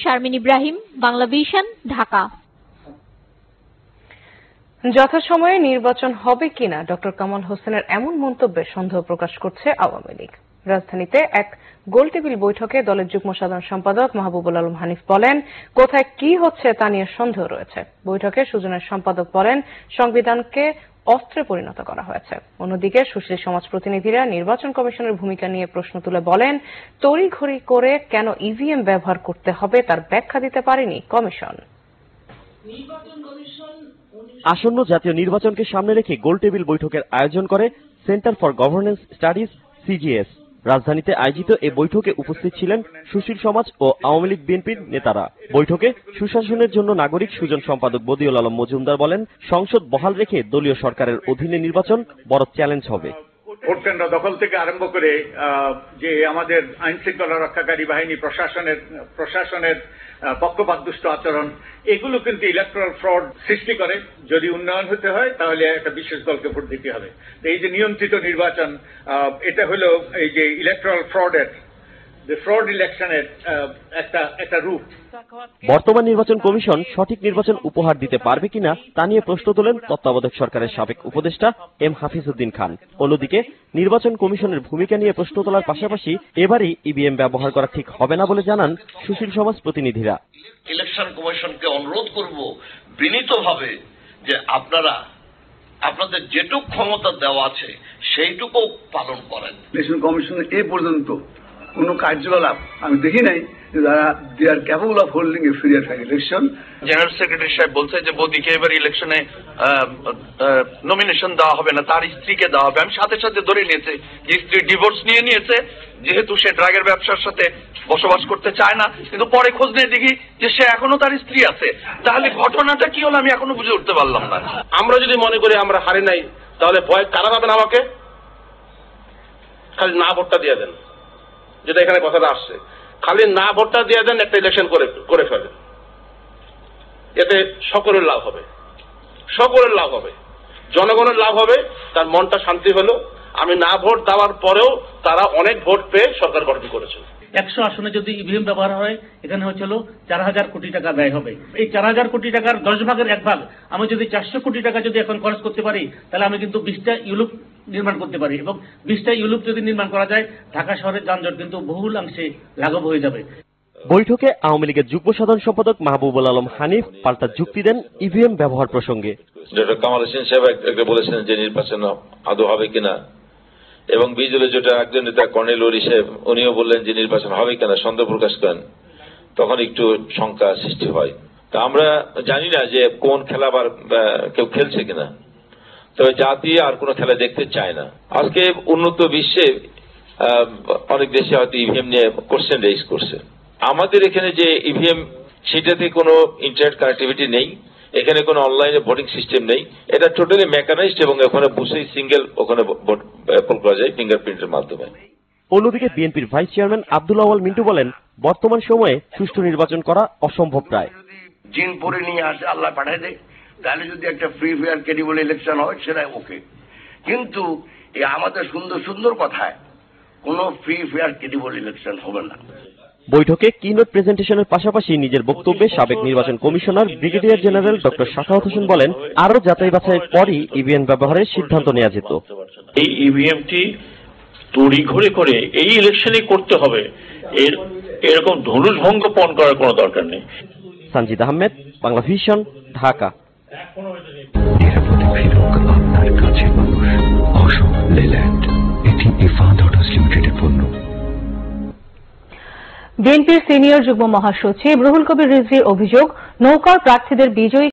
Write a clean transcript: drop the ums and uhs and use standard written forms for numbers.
Sharmin Ibrahim, Bangla vision, Dhaka. যথাসময়ে নির্বাচন হবে কিনা ডক্টর কামাল হোসেনের এমন মন্তব্যে সন্দেহ প্রকাশ করছে আওয়ামী লীগ। রাজধানীতে এক গোলটেবিল বৈঠকে দলের যুগ্ম সাধারণ সম্পাদক মাহবুবুল আলম হানিফ বলেন, কোথায় কি হচ্ছে তা নিয়ে সন্দেহ রয়েছে। বৈঠকে সুজনের সম্পাদক বলেন, সংবিধানকে অস্ত্রে পরিণত করা হয়েছে। অন্যদিকে সুশীল সমাজ প্রতিনিধিরা নির্বাচন কমিশনের ভূমিকা নিয়ে প্রশ্ন তুলে বলেন, তড়িঘড়ি করে কেন ইভিএম ব্যবহার করতে হবে তার ব্যাখ্যা দিতে পারেনি কমিশন। আসন্ন জাতীয় নির্বাচনকে সামনে রেখে গোলটেবিল বৈঠকের আয়োজন করে centre for governance studies CGS. রাজধানীতে আয়োজিত এই বৈঠকে উপস্থিত ছিলেন সুশীল সমাজ ও আওয়ামী লীগ বিএনপির নেতারা। বৈঠকে সুশাসনের জন্য নাগরিক সুজন সম্পাদক বদিউল আলম মজুমদার বলেন, সংসদ বহাল রেখে দলীয় সরকারের অধীনে নির্বাচন বড় চ্যালেঞ্জ হবে। ভোট কেন্দ্র দখল থেকে আরম্ভ করে যে আমাদের আইন শৃঙ্খলা রক্ষাকারী বাহিনী প্রশাসনের পক্ষপাতদুষ্ট আচরণ, এগুলো কিন্তু ইলেকট্রাল ফ্রড সৃষ্টি করে। যদি উন্নয়ন হতে হয় তাহলে একটা বিশেষ দলকে ভোট দিতে হবে। এই যে নিয়ন্ত্রিত নির্বাচন, এটা হলো এই যে ইলেকট্রাল ফ্রডের, ফ্রড ইলেকশনের একটা রূপ। বর্তমান নির্বাচন কমিশন সঠিক নির্বাচন উপহার দিতে পারবে কিনা তা নিয়ে প্রশ্ন তোলেন তত্ত্বাবধায়ক সরকারের সাবেক উপদেষ্টা এম হাফিজউদ্দিন খান। অন্যদিকে নির্বাচন কমিশনের ভূমিকা নিয়ে প্রশ্ন তোলার পাশাপাশি এবারই ইভিএম ব্যবহার করা ঠিক হবে না বলে জানান সুশীল সমাজ প্রতিনিধিরা। ইলেকশন কমিশনকে অনুরোধ করব বিনীতভাবে যে আপনাদের যেটুকু ক্ষমতা দেওয়া আছে সেইটুকু পালন করেন। ইলেকশন কমিশনের এ পর্যন্ত কোন কার্যকলাপ আমি দেখি নাই যে they are capable of holding a free and fair election. General secretary সাহেব বলছে যে মোদিকে এবার ইলেকশনে নমিনেশন দেওয়া হবে না, তার স্ত্রীকে দেওয়া হবে। আমি সাথে সাথে ধরে নিয়েছে যে স্ত্রী ডিভোর্স নিয়ে নিয়েছে, যেহেতু সে ড্রাগের ব্যবসার সাথে বসবাস করতে চায় না। কিন্তু পরে খোঁজ নিয়ে দেখি যে সে এখনো তার স্ত্রী আছে। তাহলে ঘটনাটা কি হলো আমি এখনো বুঝে উঠতে পারলাম না। আমরা যদি মনে করি আমরা হারি নাই, তাহলে ভয় কারা পাবেন? আমাকে খালি না ভোটটা দিয়ে দেন, যেটা এখানে কথাটা আসছে, খালি না ভোটটা দিয়ে দেন, একটা ইলেকশন করে ফেলেন। এতে সকলের লাভ হবে, সকলের লাভ হবে, জনগণের লাভ হবে। তার মনটা শান্তি হলো। আমি না ভোট দেওয়ার পরেও তারা অনেক ভোট পেয়ে সরকার গঠন করেছে। 100 আসনে যদি ইভিএম ব্যবহার হয়, এখানে হচ্ছিল 4000 কোটি টাকা ব্যয় হবে। এই 4000 কোটি টাকার 10 ভাগের 1 ভাগ আমি যদি 400 কোটি টাকা যদি এখন খরচ করতে পারি, তাহলে আমি কিন্তু 20টা ইউলুপ নির্মাণ করতে পারি। এবং 20টা ইউলুপ যদি নির্মাণ করা যায়, ঢাকা শহরের যানজট কিন্তু বহুলাংশে লাঘব হয়ে যাবে। বৈঠকে আওয়ামী লীগের যুগ্ম সাধারণ সম্পাদক মাহবুবুল আলম হানিফ পাল্টা যুক্তি দেন ইভিএম ব্যবহার প্রসঙ্গে। ডক্টর কামাল হোসেন সাহেব একটা বলেছেন যে নির্বাচন আদৌ হবে কিনা, এবং বিজেপি যেটা একজন নেতা কর্নেল ওলি সাহেব উনিও বললেন যে নির্বাচন হবে কিনা, সন্দেহ প্রকাশ করেন। তখন একটু শঙ্কা সৃষ্টি হয়। তা আমরা জানি না যে কোন খেলা আবার কেউ খেলছে কিনা, তবে জাতি আর কোন খেলা দেখতে চায় না। আজকে উন্নত বিশ্বে অনেক দেশে হয়তো ইভিএম নিয়ে কোশ্চেন রেইজ করছে। আমাদের এখানে যে ইভিএম, সেটাতে কোনো ইন্টারনেট কানেক্টিভিটি নেই, এখানে কোনো অনলাইনে ভোটিং সিস্টেম নেই। এটা টোটালি মেকানাইজড এবং ওখানে বসেই সিঙ্গেল ওখানে ভোট পোল করা যায় ফিঙ্গারপ্রিন্টের মাধ্যমে। অন্যদিকে বিএনপির ভাইস চেয়ারম্যান আব্দুল আওয়াল মিন্টু বলেন, বর্তমান সময়ে সুষ্ঠু নির্বাচন করা অসম্ভব প্রায়। জিন পরে নিয়ে আসে, আল্লাহ পাঠায় দেয়, তাহলে যদি একটা ফ্রি ফেয়ার ক্রেডিবল ইলেকশন হয় সেটা ওকে। কিন্তু এই আমাদের সুন্দর সুন্দর কথায় কোনো ফ্রি ফেয়ার ক্রেডিবল ইলেকশন হবে না। বৈঠকে কিনোট প্রেজেন্টেশনের পাশাপাশি নিজের বক্তব্যে সাবেক নির্বাচন commissioner brigadier general doctor Sakhawat Hossain বলেন, আরো যাচাই বাছাইয়ের পরই ইভিএম ব্যবহারের সিদ্ধান্ত নেওয়া যেত। এই ইভিএমটি তড়িঘড়ি করে এই ইলেকশনই করতে হবে, এরকম ধনুষ ভঙ্গ পণ করার কোনো দরকার নেই। সঞ্জিদ আহমেদ, বাংলা ভিশন, ঢাকা। আপনার কাছে মানুষ অশোক লেল্যান্ড, এটি ইফাদ অটোস লিমিটেডের পণ্য। বিএনপির সিনিয়র যুগ্ম মহাসচিব রুহুল কবির রিজভীর অভিযোগ, নৌকার প্রার্থীদের বিজয়ী